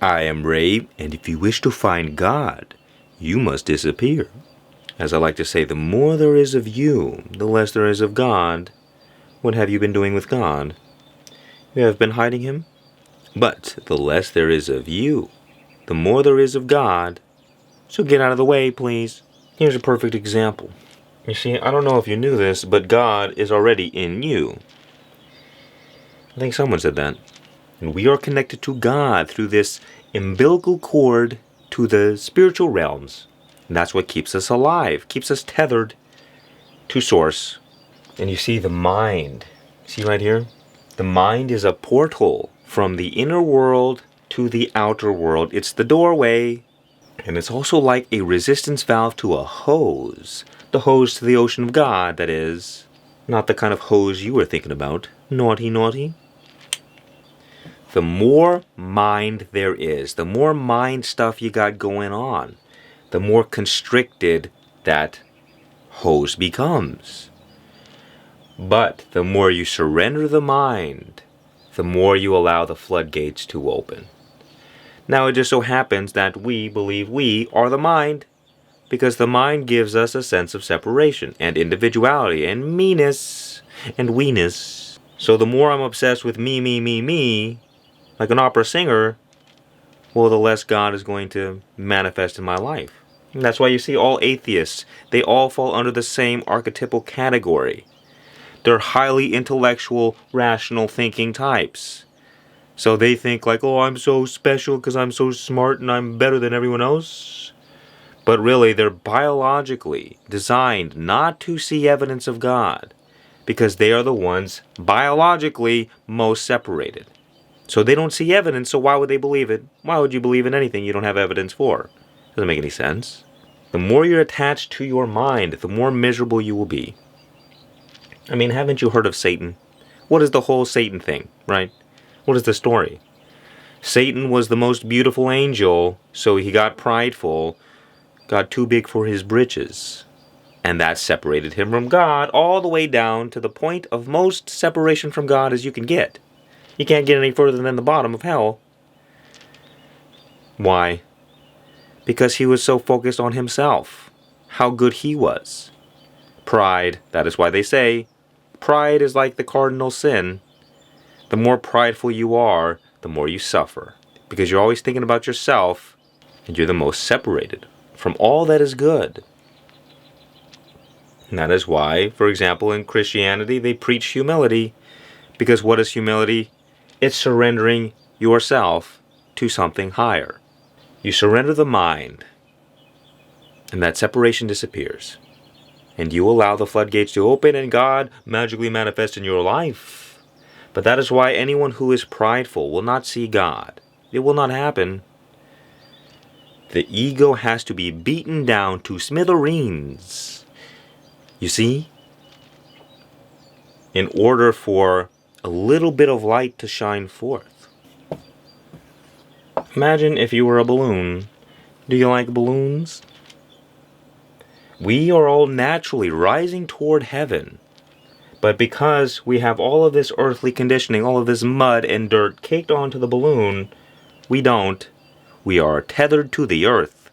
I am Ray, and if you wish to find God, you must disappear. As I like to say, the more there is of you, the less there is of God. What have you been doing with God? You have been hiding Him? But the less there is of you, the more there is of God. So get out of the way, please. Here's a perfect example. You see, I don't know if you knew this, but God is already in you. I think someone said that. And we are connected to God through this umbilical cord to the spiritual realms. And that's what keeps us alive, keeps us tethered to Source. And you see the mind. See right here? The mind is a portal from the inner world to the outer world. It's the doorway. And it's also like a resistance valve to a hose. The hose to the ocean of God, that is. Not the kind of hose you were thinking about. Naughty, naughty. The more mind there is, the more mind stuff you got going on, the more constricted that hose becomes. But the more you surrender the mind, the more you allow the floodgates to open. Now it just so happens that we believe we are the mind, because the mind gives us a sense of separation and individuality and meanness and weeness. So the more I'm obsessed with me, like an opera singer, well, the less God is going to manifest in my life. And that's why you see all atheists, they all fall under the same archetypal category. They're highly intellectual, rational thinking types. So they think like, oh, I'm so special because I'm so smart and I'm better than everyone else. But really, they're biologically designed not to see evidence of God, because they are the ones biologically most separated. So they don't see evidence, so why would they believe it? Why would you believe in anything you don't have evidence for? Doesn't make any sense. The more you're attached to your mind, the more miserable you will be. I mean, haven't you heard of Satan? What is the whole Satan thing, right? What is the story? Satan was the most beautiful angel, so he got prideful, got too big for his britches. And that separated him from God all the way down to the point of most separation from God as you can get. You can't get any further than the bottom of hell. Why? Because he was so focused on himself, how good he was. Pride, that is why they say, pride is like the cardinal sin. The more prideful you are, the more you suffer. Because you're always thinking about yourself, and you're the most separated from all that is good. And that is why, for example, in Christianity, they preach humility. Because what is humility? It's surrendering yourself to something higher. You surrender the mind, and that separation disappears. And you allow the floodgates to open, and God magically manifests in your life. But that is why anyone who is prideful will not see God. It will not happen. The ego has to be beaten down to smithereens. You see? In order for a little bit of light to shine forth. Imagine if you were a balloon. Do you like balloons? We are all naturally rising toward heaven. But because we have all of this earthly conditioning, all of this mud and dirt caked onto the balloon, we don't. We are tethered to the earth.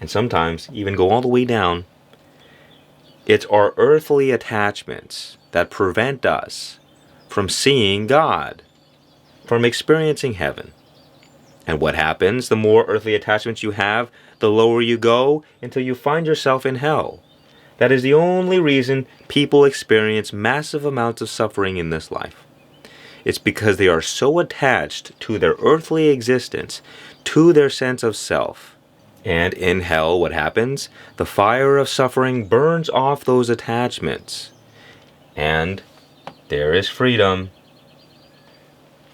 And sometimes even go all the way down. It's our earthly attachments that prevent us from seeing God, from experiencing heaven. And what happens? The more earthly attachments you have, the lower you go until you find yourself in hell. That is the only reason people experience massive amounts of suffering in this life. It's because they are so attached to their earthly existence, to their sense of self. And in hell, what happens? The fire of suffering burns off those attachments. And there is freedom.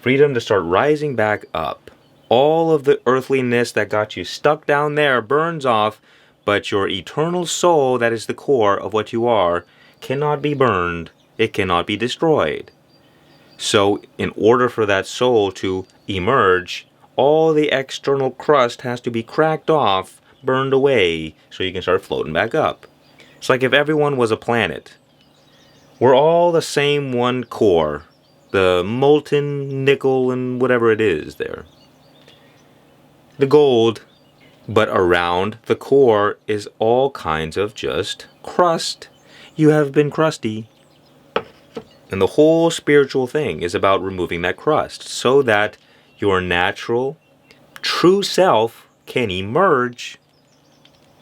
Freedom to start rising back up. All of the earthliness that got you stuck down there burns off, but your eternal soul, that is the core of what you are, cannot be burned. It cannot be destroyed. So, in order for that soul to emerge, all the external crust has to be cracked off, burned away, so you can start floating back up. It's like if everyone was a planet. We're all the same one core, the molten nickel and whatever it is there. the gold. But around the core is all kinds of just crust. You have been crusty. And the whole spiritual thing is about removing that crust so that your natural, true self can emerge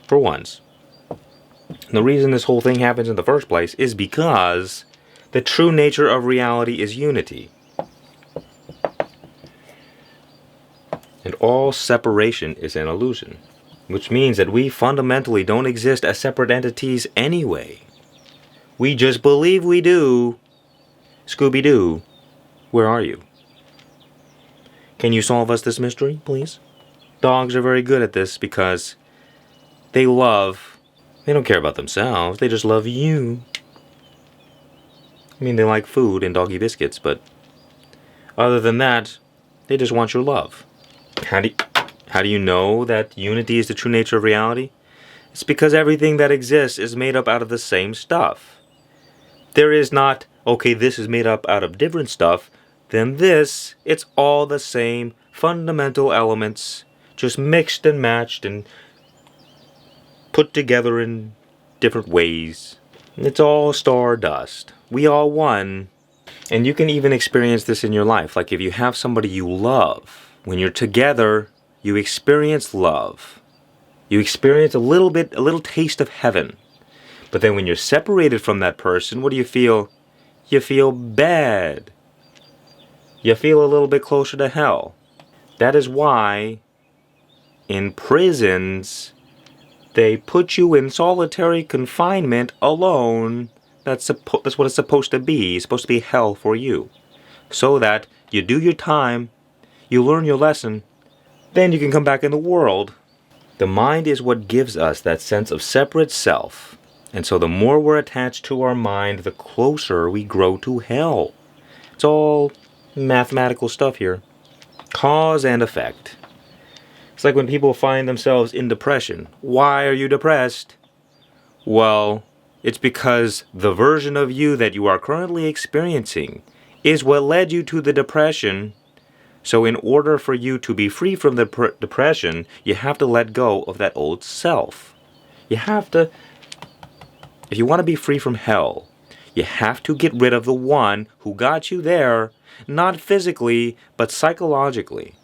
for once. And the reason this whole thing happens in the first place is because the true nature of reality is unity. And all separation is an illusion, which means that we fundamentally don't exist as separate entities anyway. We just believe we do. Scooby-Doo, where are you? Can you solve us this mystery, please? Dogs are very good at this because they don't care about themselves, they just love you. I mean, they like food and doggy biscuits, but other than that, they just want your love. How do you know that unity is the true nature of reality? It's because everything that exists is made up out of the same stuff. There is not, okay, this is made up out of different stuff, then this, it's all the same fundamental elements, just mixed and matched and put together in different ways. It's all stardust. We all one. And you can even experience this in your life. Like if you have somebody you love, when you're together, you experience love. You experience a little taste of heaven. But then when you're separated from that person, what do you feel? You feel bad. You feel a little bit closer to hell. That is why in prisons, they put you in solitary confinement alone. That's what it's supposed to be. It's supposed to be hell for you. So that you do your time, you learn your lesson, then you can come back in the world. The mind is what gives us that sense of separate self. And so the more we're attached to our mind, the closer we grow to hell. It's all mathematical stuff here. Cause and effect. It's like when people find themselves in depression. Why are you depressed? Well, it's because the version of you that you are currently experiencing is what led you to the depression. So in order for you to be free from the depression, you have to let go of that old self. You have to, if you want to be free from hell, you have to get rid of the one who got you there, not physically, but psychologically.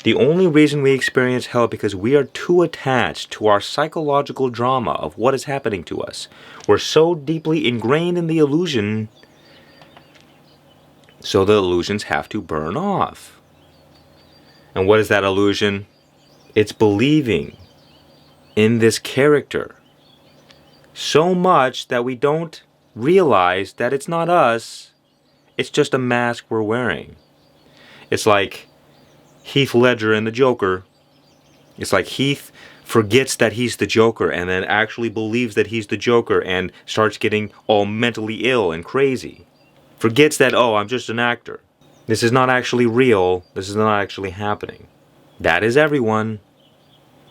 The only reason we experience hell is because we are too attached to our psychological drama of what is happening to us. We're so deeply ingrained in the illusion, so the illusions have to burn off. And what is that illusion? It's believing in this character so much that we don't realize that it's not us, it's just a mask we're wearing. It's like Heath Ledger and the Joker. It's like Heath forgets that he's the Joker and then actually believes that he's the Joker and starts getting all mentally ill and crazy. Forgets that, oh, I'm just an actor. This is not actually real. This is not actually happening. That is everyone.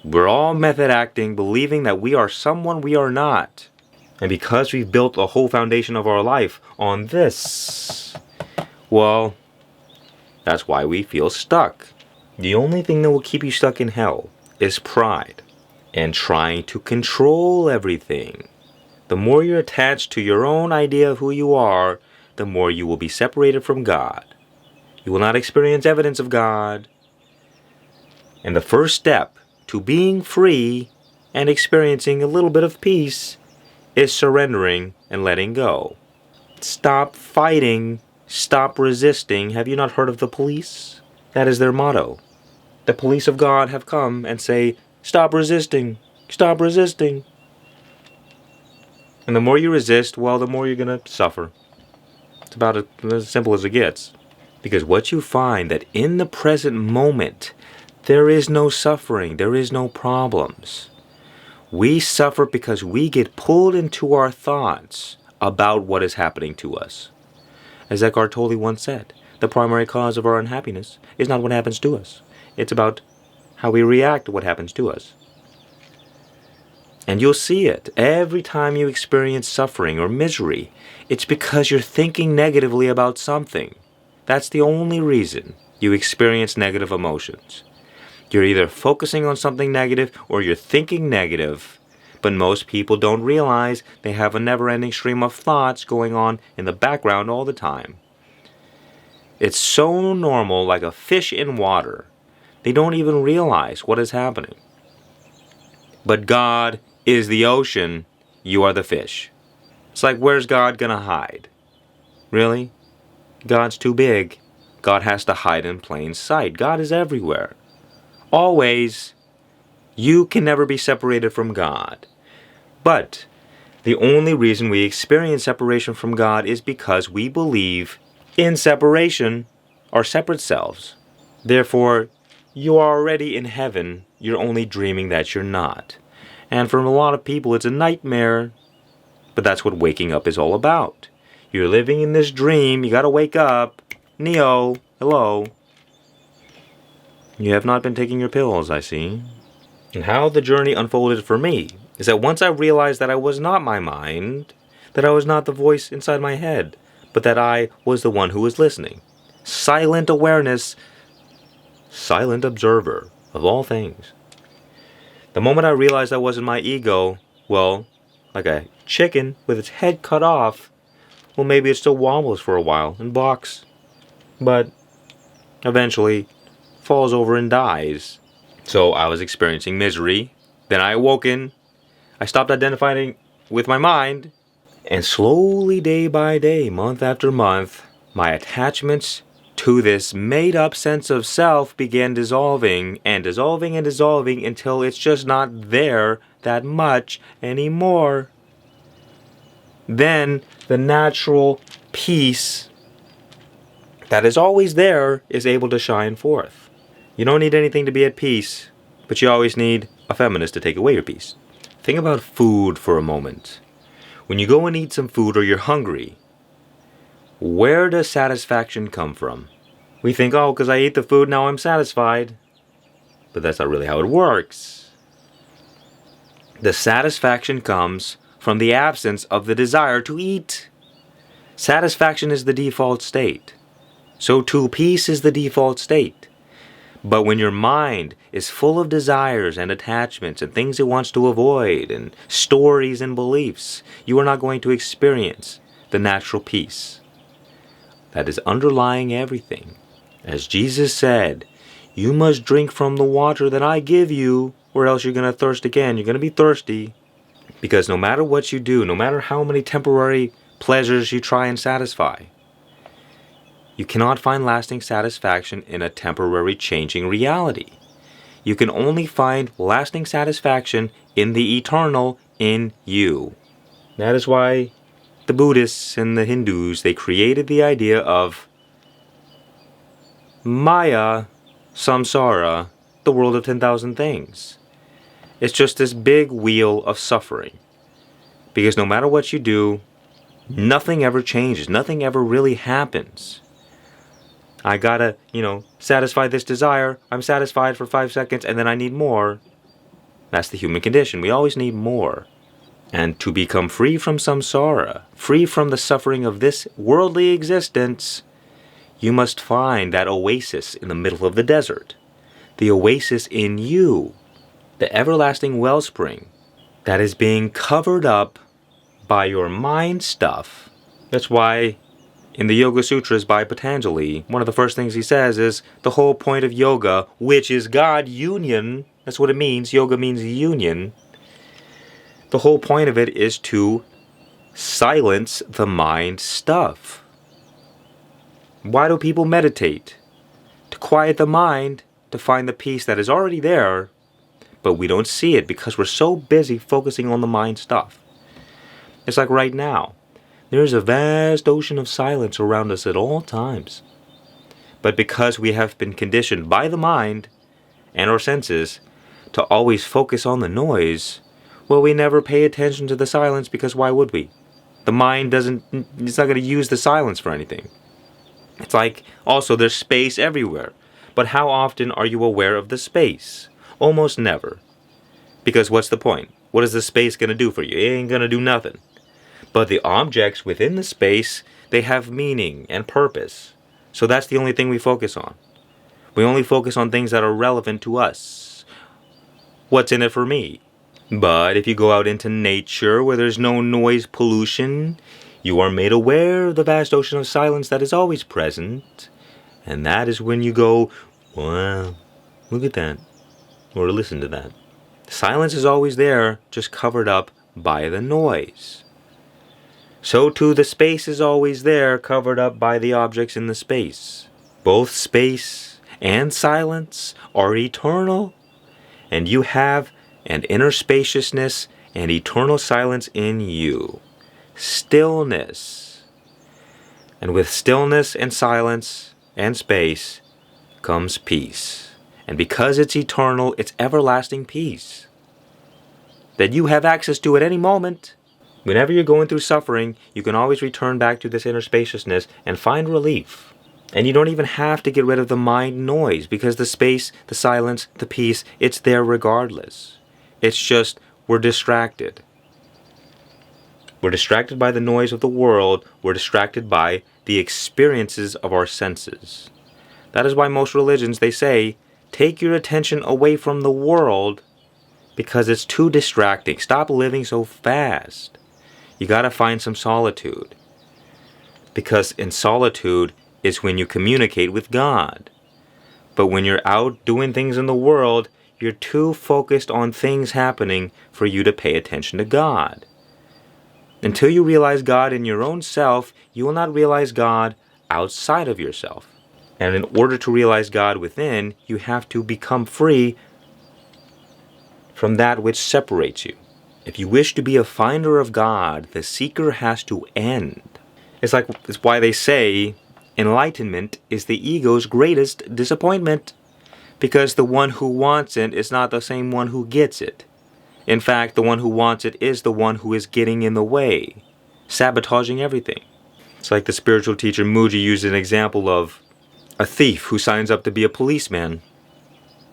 We're all method acting, believing that we are someone we are not. And because we've built the whole foundation of our life on this, well, that's why we feel stuck. The only thing that will keep you stuck in hell is pride and trying to control everything. The more you're attached to your own idea of who you are, the more you will be separated from God. You will not experience evidence of God. And the first step to being free and experiencing a little bit of peace is surrendering and letting go. Stop fighting. Stop resisting. Have you not heard of the police? That is their motto. The police of God have come and say, stop resisting. Stop resisting. And the more you resist, well, the more you're going to suffer. It's about as simple as it gets. Because what you find that in the present moment, there is no suffering, there is no problems. We suffer because we get pulled into our thoughts about what is happening to us. As Eckhart Tolle once said, the primary cause of our unhappiness is not what happens to us. It's about how we react to what happens to us. And you'll see it every time you experience suffering or misery. It's because you're thinking negatively about something. That's the only reason you experience negative emotions. You're either focusing on something negative or you're thinking negative. But most people don't realize they have a never-ending stream of thoughts going on in the background all the time. It's so normal, like a fish in water. They don't even realize what is happening. But God is the ocean. You are the fish. It's like, where's God gonna hide? Really? God's too big. God has to hide in plain sight. God is everywhere. Always. You can never be separated from God. But the only reason we experience separation from God is because we believe in separation, our separate selves. Therefore, you are already in heaven. You're only dreaming that you're not. And for a lot of people, it's a nightmare. But that's what waking up is all about. You're living in this dream. You gotta wake up. Neo, hello. You have not been taking your pills, I see. And how the journey unfolded for me is that once I realized that I was not my mind, that I was not the voice inside my head, but that I was the one who was listening. Silent awareness, silent observer of all things. The moment I realized I wasn't my ego, well, like a chicken with its head cut off, well, maybe it still wobbles for a while and balks, but eventually falls over and dies. So I was experiencing misery. Then I awoken. I stopped identifying with my mind. And slowly, day by day, month after month, my attachments to this made-up sense of self began dissolving and dissolving and dissolving until it's just not there that much anymore. Then the natural peace that is always there is able to shine forth. You don't need anything to be at peace, but you always need a feminist to take away your peace. Think about food for a moment. When you go and eat some food or you're hungry, where does satisfaction come from? We think, oh, because I ate the food, now I'm satisfied. But that's not really how it works. The satisfaction comes from the absence of the desire to eat. Satisfaction is the default state. So too, peace is the default state. But when your mind is full of desires and attachments and things it wants to avoid and stories and beliefs, you are not going to experience the natural peace that is underlying everything. As Jesus said, you must drink from the water that I give you, or else you're going to thirst again. You're going to be thirsty. Because no matter what you do, no matter how many temporary pleasures you try and satisfy, you cannot find lasting satisfaction in a temporary changing reality. You can only find lasting satisfaction in the eternal in you. That is why the Buddhists and the Hindus, they created the idea of Maya, samsara, the world of 10,000 things. It's just this big wheel of suffering. Because no matter what you do, nothing ever changes. Nothing ever really happens. I gotta, satisfy this desire. I'm satisfied for 5 seconds and then I need more. That's the human condition. We always need more. And to become free from samsara, free from the suffering of this worldly existence, you must find that oasis in the middle of the desert. The oasis in you. The everlasting wellspring that is being covered up by your mind stuff. That's why in the Yoga Sutras by Patanjali, one of the first things he says is the whole point of yoga, which is God union. That's what it means. Yoga means union. The whole point of it is to silence the mind stuff. Why do people meditate? To quiet the mind, to find the peace that is already there, but we don't see it because we're so busy focusing on the mind stuff. It's like right now. There is a vast ocean of silence around us at all times. But because we have been conditioned by the mind and our senses to always focus on the noise, well, we never pay attention to the silence because why would we? The mind it's not going to use the silence for anything. It's like, also, there's space everywhere. But how often are you aware of the space? Almost never. Because what's the point? What is the space going to do for you? It ain't going to do nothing. But the objects within the space, they have meaning and purpose. So that's the only thing we focus on. We only focus on things that are relevant to us. What's in it for me? But if you go out into nature where there's no noise pollution, you are made aware of the vast ocean of silence that is always present. And that is when you go, wow, look at that. Or listen to that. Silence is always there, just covered up by the noise. So too the space is always there, covered up by the objects in the space. Both space and silence are eternal, and you have an inner spaciousness and eternal silence in you. Stillness. And with stillness and silence and space comes peace. And because it's eternal, it's everlasting peace that you have access to at any moment. Whenever you're going through suffering, you can always return back to this inner spaciousness and find relief. And you don't even have to get rid of the mind noise, because the space, the silence, the peace, it's there regardless. It's just we're distracted. We're distracted by the noise of the world. We're distracted by the experiences of our senses. That is why most religions, they say, take your attention away from the world because it's too distracting. Stop living so fast. You gotta find some solitude. Because in solitude is when you communicate with God. But when you're out doing things in the world, you're too focused on things happening for you to pay attention to God. Until you realize God in your own self, you will not realize God outside of yourself. And in order to realize God within, you have to become free from that which separates you. If you wish to be a finder of God, the seeker has to end. It's why they say enlightenment is the ego's greatest disappointment, because the one who wants it is not the same one who gets it. In fact, the one who wants it is the one who is getting in the way, sabotaging everything. It's like the spiritual teacher Muji used an example of a thief who signs up to be a policeman.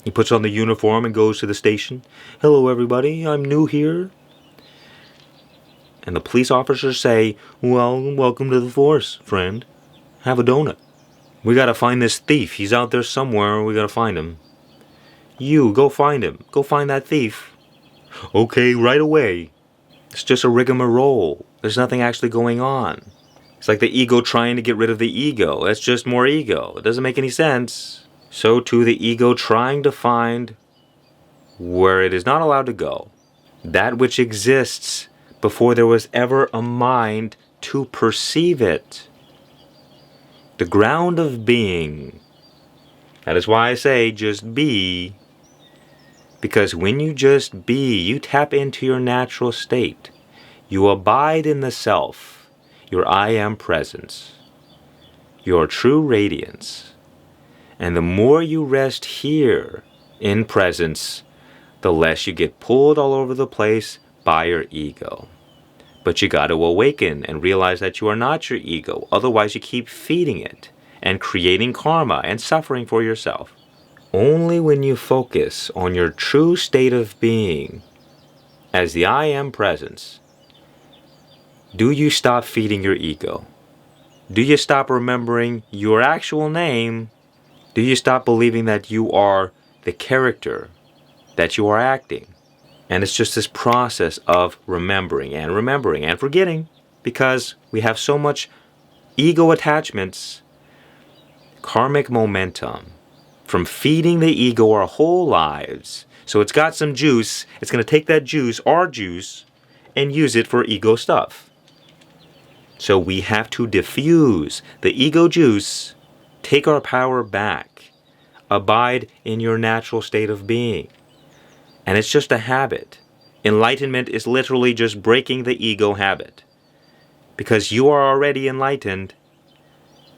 He puts on the uniform and goes to the station. Hello everybody, I'm new here. And the police officers say, well, welcome to the force, friend. Have a donut. We gotta find this thief. He's out there somewhere. We gotta find him. You, go find him. Go find that thief. Okay, right away. It's just a rigmarole. There's nothing actually going on. It's like the ego trying to get rid of the ego. That's just more ego. It doesn't make any sense. So too the ego trying to find where it is not allowed to go. That which exists before there was ever a mind to perceive it. The ground of being. That is why I say just be. Because when you just be, you tap into your natural state. You abide in the self. Your I am presence, your true radiance. And the more you rest here in presence, the less you get pulled all over the place by your ego. But you got to awaken and realize that you are not your ego. Otherwise you keep feeding it and creating karma and suffering for yourself. Only when you focus on your true state of being as the I am presence, do you stop feeding your ego? Do you stop remembering your actual name? Do you stop believing that you are the character that you are acting? And it's just this process of remembering and forgetting, because we have so much ego attachments, karmic momentum, from feeding the ego our whole lives. So it's got some juice, it's going to take that juice, our juice, and use it for ego stuff. So we have to diffuse the ego juice, take our power back, abide in your natural state of being. And it's just a habit. Enlightenment is literally just breaking the ego habit. Because you are already enlightened.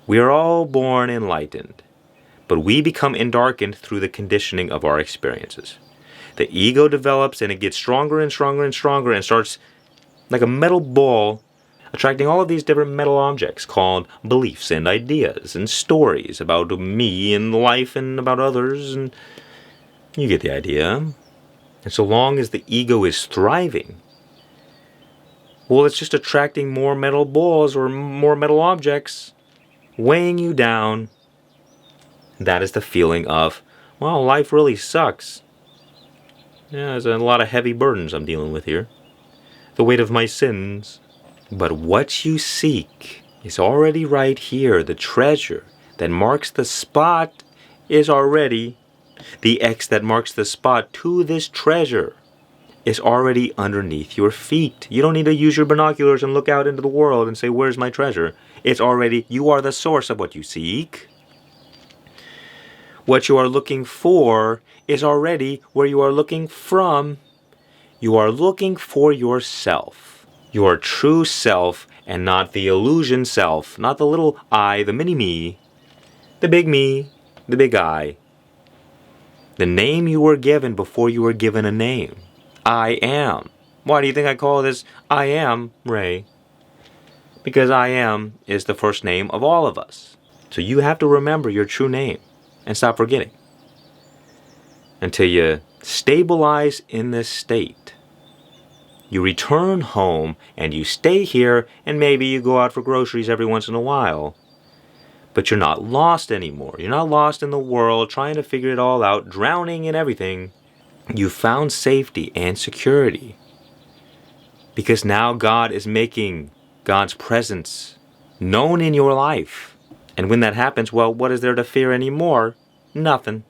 We are all born enlightened. But we become endarkened through the conditioning of our experiences. The ego develops and it gets stronger and stronger and stronger and starts like a metal ball attracting all of these different metal objects called beliefs and ideas and stories about me and life and about others, and you get the idea. And so long as the ego is thriving, well, it's just attracting more metal balls or more metal objects, weighing you down That is the feeling of, well, life really sucks. Yeah, there's a lot of heavy burdens I'm dealing with here. The weight of my sins. But what you seek is already right here. The treasure that marks the spot is already, the X that marks the spot to this treasure is already underneath your feet. You don't need to use your binoculars and look out into the world and say, where's my treasure? It's already, you are the source of what you seek. What you are looking for is already where you are looking from. You are looking for yourself. Your true self, and not the illusion self. Not the little I, the mini me. The big I. The name you were given before you were given a name. I am. Why do you think I call this I am, Ray? Because I am is the first name of all of us. So you have to remember your true name and stop forgetting. Until you stabilize in this state. You return home and you stay here, and maybe you go out for groceries every once in a while. But you're not lost anymore. You're not lost in the world trying to figure it all out, drowning in everything. You found safety and security. Because now God is making God's presence known in your life. And when that happens, well, what is there to fear anymore? Nothing.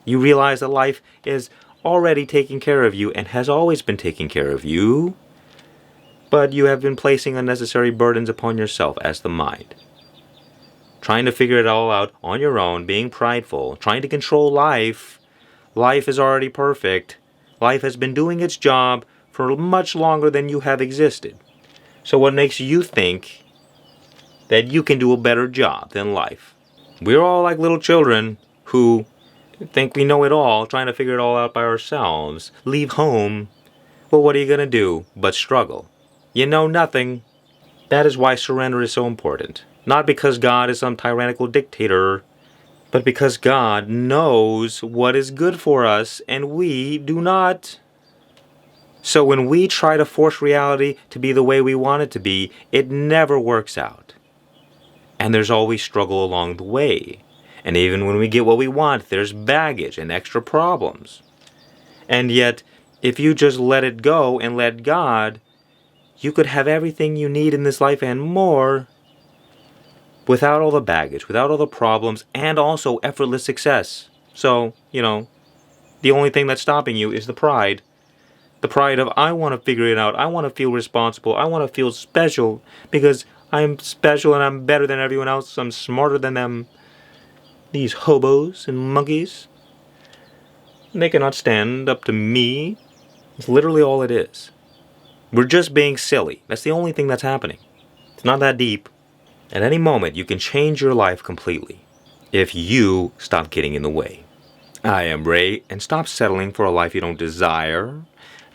You realize that life is already taking care of you and has always been taking care of you. But you have been placing unnecessary burdens upon yourself as the mind. Trying to figure it all out on your own, being prideful, trying to control life. Life is already perfect. Life has been doing its job for much longer than you have existed. So what makes you think that you can do a better job than life? We're all like little children who think we know it all, trying to figure it all out by ourselves. Leave home. Well, what are you going to do but struggle? You know nothing. That is why surrender is so important. Not because God is some tyrannical dictator, but because God knows what is good for us, and we do not. So when we try to force reality to be the way we want it to be, it never works out. And there's always struggle along the way. And even when we get what we want, there's baggage and extra problems. And yet, if you just let it go and let God, you could have everything you need in this life and more, without all the baggage, without all the problems, and also effortless success. So, the only thing that's stopping you is the pride. The pride of, I want to figure it out. I want to feel responsible. I want to feel special because I'm special and I'm better than everyone else. I'm smarter than them. These hobos and monkeys. They cannot stand up to me. It's literally all it is. We're just being silly. That's the only thing that's happening. It's not that deep. At any moment, you can change your life completely if you stop getting in the way. I am Ray, and stop settling for a life you don't desire,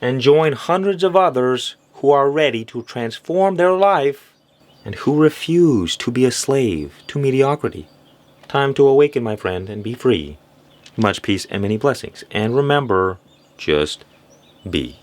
and join hundreds of others who are ready to transform their life and who refuse to be a slave to mediocrity. Time to awaken, my friend, and be free. Much peace and many blessings. And remember, just be.